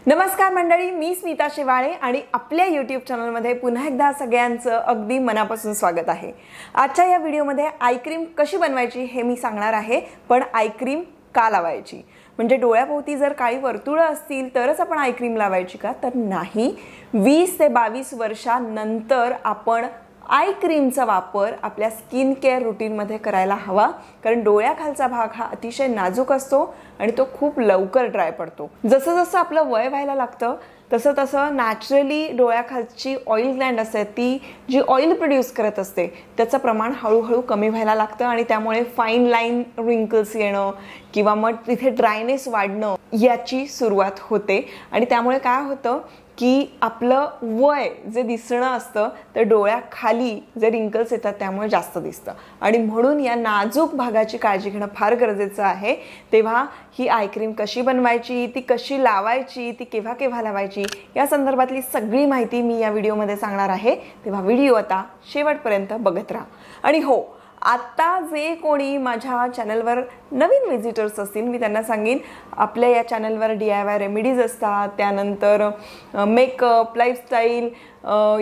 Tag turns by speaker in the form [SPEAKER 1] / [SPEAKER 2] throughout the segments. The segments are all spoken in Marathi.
[SPEAKER 1] नमस्कार मंडळी, मी स्मिता शेवाळे आणि आपल्या YouTube चॅनलमध्ये पुन्हा एकदा सगळ्यांचं अगदी मनापासून स्वागत आहे। आजच्या या व्हिडिओमध्ये आय क्रीम कशी बनवायची हे मी सांगणार आहे, पण आय क्रीम का लावायची, म्हणजे डोळ्याभोवती जर काळी वर्तुळ असतील तरच आपण आय क्रीम लावायची का, तर नाही। 20 ते 22 वर्षांनंतर आपण आय क्रीमचा वापर आपल्या स्किन केअर रूटीनमध्ये करायला हवा, कारण डोळ्याखालचा भाग हा अतिशय नाजूक असतो आणि तो खूप लवकर ड्राय पडतो। जसं जसं आपलं वय व्हायला लागतं तसं तसं नॅचरली डोळ्याखालची ऑइल ग्लँड असते, ती जी ऑइल प्रोड्यूस करत असते त्याचं प्रमाण हळूहळू कमी व्हायला लागतं आणि त्यामुळे फाईन लाईन रिंकल्स येणं किंवा मग तिथे ड्रायनेस वाढणं याची सुरुवात होते। आणि त्यामुळे काय होतं की आपलं वय जे दिसणं असतं तर डोळ्याखाली जे रिंकल्स येतात त्यामुळे जास्त दिसतं आणि म्हणून या नाजूक भागाची काळजी घेणं फार गरजेचं आहे। तेव्हा ही आय क्रीम कशी बनवायची, ती कशी लावायची, ती केव्हा केव्हा लावायची या संदर्भातली सगळी माहिती मी या व्हिडिओमध्ये सांगणार आहे। तेव्हा व्हिडिओ आता शेवटपर्यंत बघत राहा। आणि हो, आता जे कोणी माझ्या चॅनलवर नवीन विजिटर्स असतील मी त्यांना सांगेन, आपल्या या चॅनलवर DIY रेमेडीज असतात, त्यानंतर मेकअप, लाईफस्टाईल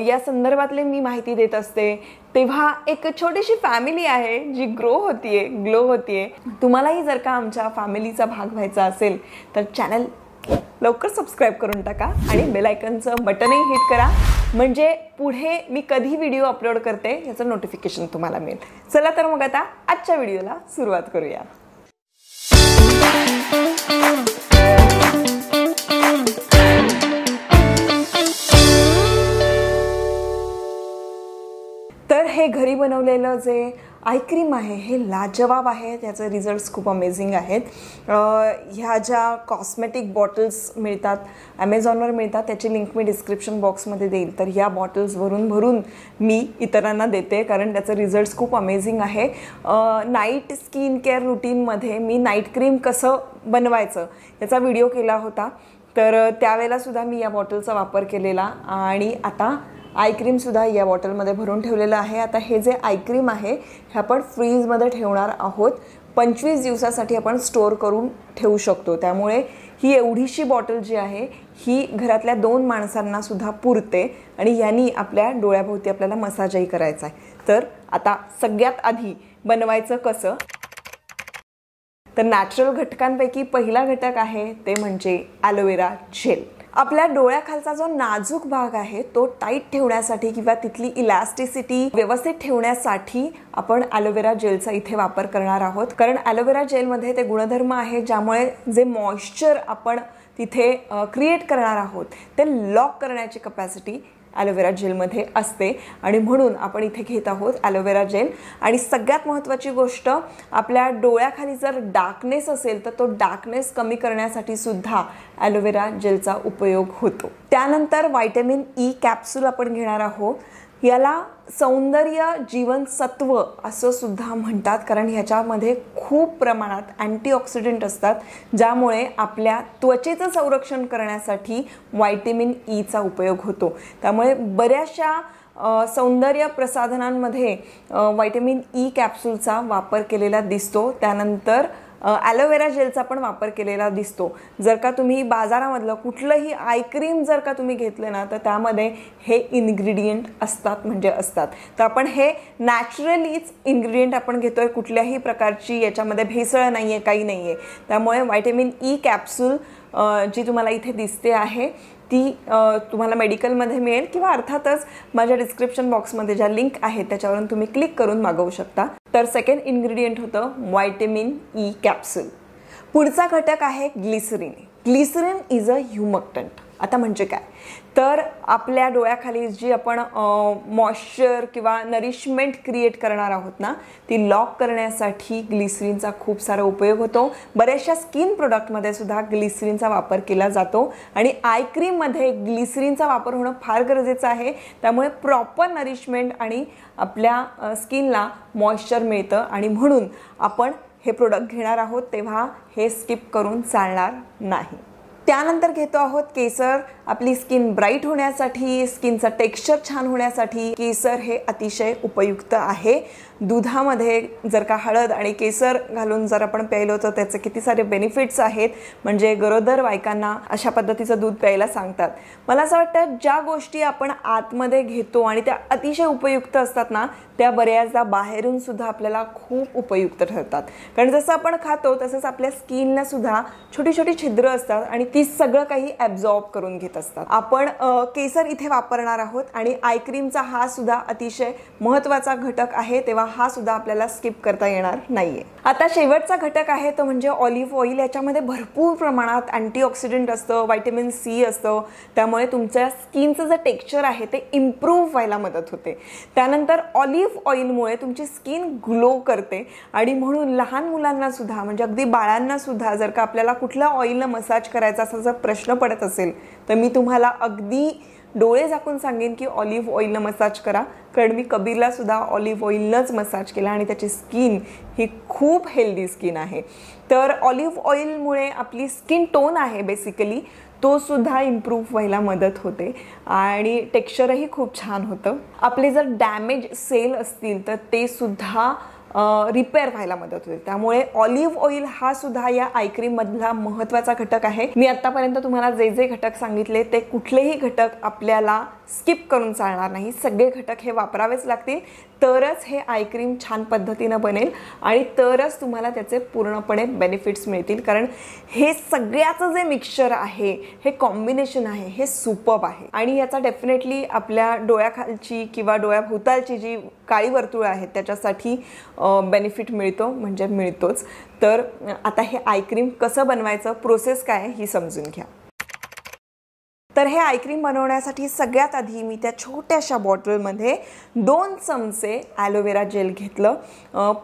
[SPEAKER 1] या संदर्भातले मी माहिती देत असते। तेव्हा एक छोटीशी फॅमिली आहे जी ग्लो होतीये। तुम्हालाही जर का आमच्या फॅमिलीचा भाग व्हायचा असेल तर चॅनल लवकर सबस्क्राइब करून टाका आणि बेल आयकॉनचं बटनही हिट करा, म्हणजे पुढे मी कधी व्हिडिओ अपलोड करते याचं नोटिफिकेशन तुम्हाला मिळेल। चला तर मग आता आजच्या व्हिडिओला सुरुवात करूया। तर हे घरी बनवलेलं जे आय क्रीम आहे हे लाजवाब आहे, त्याचे रिझल्ट्स खूप अमेझिंग आहेत। ह्या ज्या कॉस्मेटिक बॉटल्स मिळतात, ॲमेझॉनवर मिळतात, त्याची लिंक मी डिस्क्रिप्शन बॉक्समध्ये देईल। तर ह्या बॉटल्स भरून मी इतरांना देते कारण त्याचं रिझल्ट्स खूप अमेझिंग आहे। नाईट स्किन केअर रूटीनमध्ये मी नाईट क्रीम कसं बनवायचं याचा व्हिडिओ केला होता, तर त्यावेळेलासुद्धा मी या बॉटलचा वापर केलेला आणि आता आय क्रीमसुद्धा या बॉटलमध्ये भरून ठेवलेलं आहे। आता हे जे आय क्रीम आहे हे आपण फ्रीजमध्ये ठेवणार आहोत, 25 दिवसासाठी आपण स्टोअर करून ठेवू शकतो। त्यामुळे ही एवढीशी बॉटल जी आहे ही घरातल्या 2 माणसांनासुद्धा पुरते आणि यांनी आपल्या डोळ्याभोवती आपल्याला मसाजही करायचा आहे। तर आता सगळ्यात आधी बनवायचं कसं, तर नॅचरल घटकांपैकी पहिला घटक आहे ते म्हणजे ॲलोवेरा जेल। आपल्या डोळ्याखालचा जो नाजूक भाग आहे तो टाईट ठेवण्यासाठी किंवा तिथली इलास्टिसिटी व्यवस्थित ठेवण्यासाठी आपण ॲलोवेरा जेलचा इथे वापर करणार आहोत, कारण ॲलोवेरा जेलमध्ये ते गुणधर्म आहे ज्यामुळे जे मॉइश्चर आपण तिथे क्रिएट करणार आहोत ते लॉक करण्याची कपॅसिटी ॲलोवेरा जेलमध्ये असते आणि म्हणून आपण इथे घेत आहोत ॲलोवेरा जेल। आणि सगळ्यात महत्त्वाची गोष्ट, आपल्या डोळ्याखाली जर डार्कनेस असेल तर तो डार्कनेस कमी करण्यासाठी सुद्धा ॲलोवेरा जेलचा उपयोग होतो। त्यानंतर व्हायटॅमिन ई कॅप्सूल आपण घेणार आहोत। याला सौंदर्य जीवनसत्व असं सुद्धा म्हणतात, कारण ह्याच्यामध्ये खूप प्रमाणात अँटीऑक्सिडंट असतात ज्यामुळे आपल्या त्वचेचं संरक्षण करण्यासाठी व्हायटॅमिन ईचा उपयोग होतो। त्यामुळे बऱ्याचशा सौंदर्य प्रसाधनांमध्ये व्हायटॅमिन ई कॅप्सूलचा वापर केलेला दिसतो। त्यानंतर ॲलोवेरा जेलचा पण वापर केलेला दिसतो। जर का तुम्ही बाजारामधलं कुठलंही आय क्रीम जर का तुम्ही घेतलं ना तर त्यामध्ये हे इन्ग्रेडियंट असतात। तर आपण हे नॅचरलीच इन्ग्रेडियंट आपण घेतोय, कुठल्याही प्रकारची याच्यामध्ये भेसळ नाही आहे, काही नाही आहे। त्यामुळे व्हायटॅमिन ई कॅप्सूल जी तुम्हाला इथे दिसते आहे ती तुम्हाला मेडिकलमध्ये मिळेल किंवा अर्थातच माझ्या डिस्क्रिप्शन बॉक्समध्ये ज्या लिंक आहेत त्याच्यावरून तुम्ही क्लिक करून मागवू शकता। तर सेकंड इन्ग्रेडियंट होतं व्हायटॅमिन ई कॅप्सूल। पुढचा घटक आहे glycerine. Glycerine is a humectant. आता म्हणजे काय, तर आपल्या डोळ्याखाली जी आपण मॉइश्चर किंवा नरिशमेंट क्रिएट करणार आहोत ना, ती लॉक करण्यासाठी ग्लिसरीनचा खूप सारा उपयोग होतो। बऱ्याचशा स्किन प्रोडक्टमध्ये सुद्धा ग्लिसरीनचा वापर केला जातो आणि आय क्रीममध्ये ग्लिसरीनचा वापर होणं फार गरजेचं आहे। त्यामुळे प्रॉपर नरिशमेंट आणि आपल्या स्किनला मॉइश्चर मिळतं आणि म्हणून आपण हे प्रोडक्ट घेणार आहोत, तेव्हा हे स्किप करून चालणार नाही। त्यानंतर घेतो आहोत केसर. आपली स्किन ब्राईट होण्यासाठी, स्किनचं टेक्स्चर छान होण्यासाठी केसर हे अतिशय उपयुक्त आहे. दुधामध्ये जर का हळद आणि केसर घालून जर आपण प्यायलो तर त्याचे किती सारे बेनिफिट्स आहेत. म्हणजे गरोदर बायकांना अशा पद्धतीचं दूध प्यायला सांगतात. मला असं वाटतं ज्या गोष्टी आपण आतमध्ये घेतो आणि त्या अतिशय उपयुक्त असतात ना, त्या बऱ्याचदा बाहेरून सुद्धा आपल्याला खूप उपयुक्त ठरतात. कारण जसं आपण खातो तसंच आपल्या स्किनला सुद्धा छोटी छोटी छिद्र असतात आणि ती सगळं काही ॲब्झॉर्ब करून घेत असतात. आपण केसर इथे वापरणार आहोत आणि आय क्रीमचा हा सुद्धा अतिशय महत्त्वाचा घटक आहे, तेव्हा हा सुद्धा आपल्याला स्किप करता येणार नाहीये. आता शेवटचा घटक आहे तो म्हणजे ऑलिव्ह ऑइल. याच्यामध्ये भरपूर प्रमाणात अँटीऑक्सिडंट असतं, व्हिटॅमिन सी असतं, त्यामुळे तुमच्या स्किनचं जे टेक्स्चर आहे ते इम्प्रूव्ह व्हायला मदत होते. त्यानंतर ऑलिव्ह ऑइलमुळे तुमची स्किन ग्लो करते आणि म्हणून लहान मुलांना सुद्धा म्हणजे अगदी बाळांना सुद्धा जर का आपल्याला कुठल्या ऑइलनं मसाज करायचा असा जर प्रश्न पडत असेल तर मी तुम्हाला अगदी डोळे झाकून सांगेन की ऑलिव्ह ऑइलनं मसाज करा. कारण मी कबीरला सुद्धा ऑलिव्ह ऑइलनंच मसाज केला आणि त्याची स्किन ही खूप हेल्दी स्किन आहे. तर ऑलिव्ह ऑइलमुळे आपली स्किन टोन आहे बेसिकली तो सुद्धा इम्प्रूव्ह व्हायला मदत होते आणि टेक्स्चरही खूप छान होतं. आपले जर डॅमेज सेल असतील तर ते सुद्धा रिपेअर व्हायला मदत होते. त्यामुळे ऑलिव्ह ऑइल हा सुद्धा या आय क्रीम मधला महत्त्वाचा घटक आहे. मी आतापर्यंत तुम्हाला जे जे घटक सांगितले ते कुठलेही घटक आपल्याला स्किप करून चालणार नाही. सगळे घटक हे वापरावेच लागतील तरच हे आय क्रीम छान पद्धतीनं बनेल आणि तरच तुम्हाला त्याचे पूर्णपणे बेनिफिट्स मिळतील. कारण हे सगळ्याचं जे मिक्सचर आहे, हे कॉम्बिनेशन आहे, हे सुपर्ब आहे आणि याचा डेफिनेटली आपल्या डोळ्याखालची किंवा डोळ्याभोवतालची जी काळी वर्तुळं आहेत त्याच्यासाठी बेनिफिट मिळतो म्हणजे मिळतोच. तर आता हे आय क्रीम कसं बनवायचं, प्रोसेस काय ही समजून घ्या. तर हे आय क्रीम बनवण्यासाठी सगळ्यात आधी मी त्या छोट्याशा बॉटलमध्ये 2 चमचे ॲलोवेरा जेल घेतलं.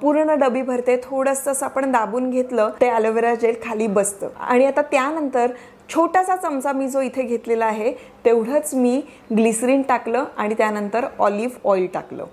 [SPEAKER 1] पूर्ण डबी भरते, थोडंसं आपण दाबून घेतलं ते ॲलोवेरा जेल खाली बसतं. आणि आता त्यानंतर छोटासा चमचा मी जो इथे घेतलेला आहे तेवढंच मी ग्लिसरीन टाकलं आणि त्यानंतर ऑलिव्ह ऑइल टाकलं.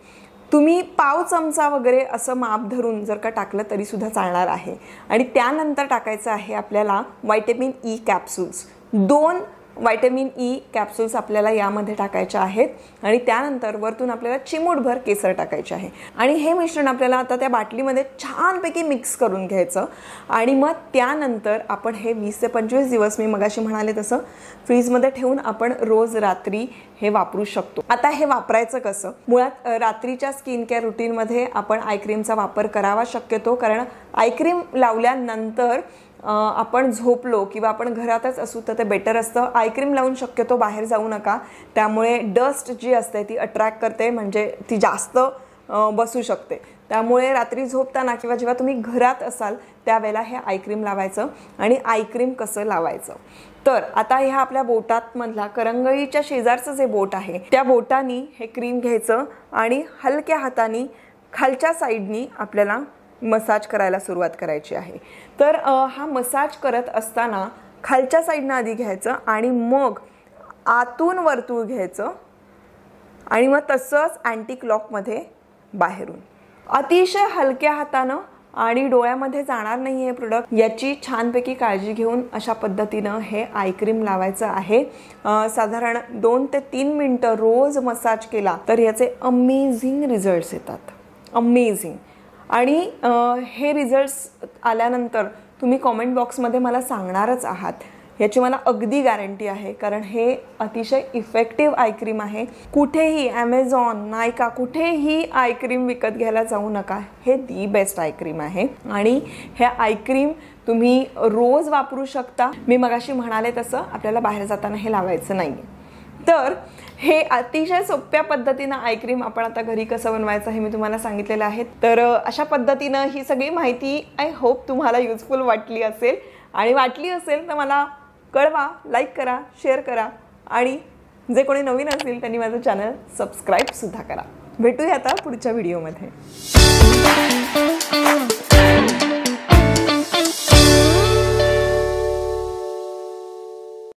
[SPEAKER 1] तुम्ही पाव चमचा वगैरे असं माप धरून जर का टाकलं तरी सुद्धा चालणार आहे. आणि त्यानंतर टाकायचं आहे आपल्याला vitamin E capsules. 2 vitamin E capsules आपल्याला यामध्ये टाकायचे आहेत आणि त्यानंतर वरतून आपल्याला चिमूटभर केसर टाकायचे आहे. आणि हे मिश्रण आपल्याला आता त्या बाटलीमध्ये छानपैकी मिक्स करून घ्यायचं आणि मग त्यानंतर आपण हे 20 ते 25 दिवस मी मगाशी म्हणाले तसं फ्रीजमध्ये ठेवून आपण रोज रात्री हे वापरू शकतो. आता हे वापरायचं कसं? मुळात रात्रीच्या स्किन केअर रुटीनमध्ये आपण आय क्रीमचा वापर करावा शक्यतो. कारण आय क्रीम लावल्यानंतर आपण झोपलो किंवा आपण घरातच असू तर ते बेटर असतं. आय क्रीम लावून शक्यतो बाहेर जाऊ नका. त्यामुळे डस्ट जी असते ती अट्रॅक्ट करते म्हणजे ती जास्त बसू शकते. त्यामुळे रात्री झोपताना किंवा जेव्हा तुम्ही घरात असाल त्यावेळेला हे आय क्रीम लावायचं. आणि आय क्रीम कसं लावायचं तर आता ह्या आपल्या बोटात मधला करंगळीच्या शेजारचं जे बोट आहे त्या बोटानी हे क्रीम घ्यायचं आणि हलक्या हातानी खालच्या साईडनी आपल्याला मसाज करायला सुरुवात करायची आहे. तर हा मसाज करत असताना खालच्या साईडनं आधी घ्यायचं आणि मग आतून वर्तुळ घ्यायचं आणि मग तसंच अँटी क्लॉकमध्ये बाहेरून अतिशय हलक्या हातानं आणि डोळ्यामध्ये जाणार नाही हे प्रोडक्ट. याची छानपैकी काळजी घेऊन अशा पद्धतीनं हे आय क्रीम लावायचं आहे. साधारण 2 ते 3 मिनटं रोज मसाज केला तर याचे अमेझिंग रिझल्ट्स येतात. अमेझिंग. आणि हे रिझल्ट्स आल्यानंतर तुम्ही कॉमेंट बॉक्समध्ये मला सांगणारच आहात याची मला अगदी गॅरंटी आहे. कारण हे अतिशय इफेक्टिव्ह आय क्रीम आहे. कुठेही ॲमेझॉन, नायका कुठेही आय क्रीम विकत घ्यायला जाऊ नका. हे दी बेस्ट आय क्रीम आहे आणि हे आय क्रीम तुम्ही रोज वापरू शकता. मी मगाशी म्हणाले तसं आपल्याला बाहेर जाताना हे लावायचं नाही. तर हे अतिशय सोप्या पद्धतीनं आय क्रीम आपण आता घरी कसं बनवायचं हे मी तुम्हाला सांगितलेलं आहे. तर अशा पद्धतीनं ही सगळी माहिती आय होप तुम्हाला युजफुल वाटली असेल आणि वाटली असेल तर मला कळवा, लाईक करा, शेअर करा आणि जे कोणी नवीन असतील त्यांनी माझं चॅनल सबस्क्राईब सुद्धा करा. भेटूया आता पुढच्या व्हिडिओमध्ये.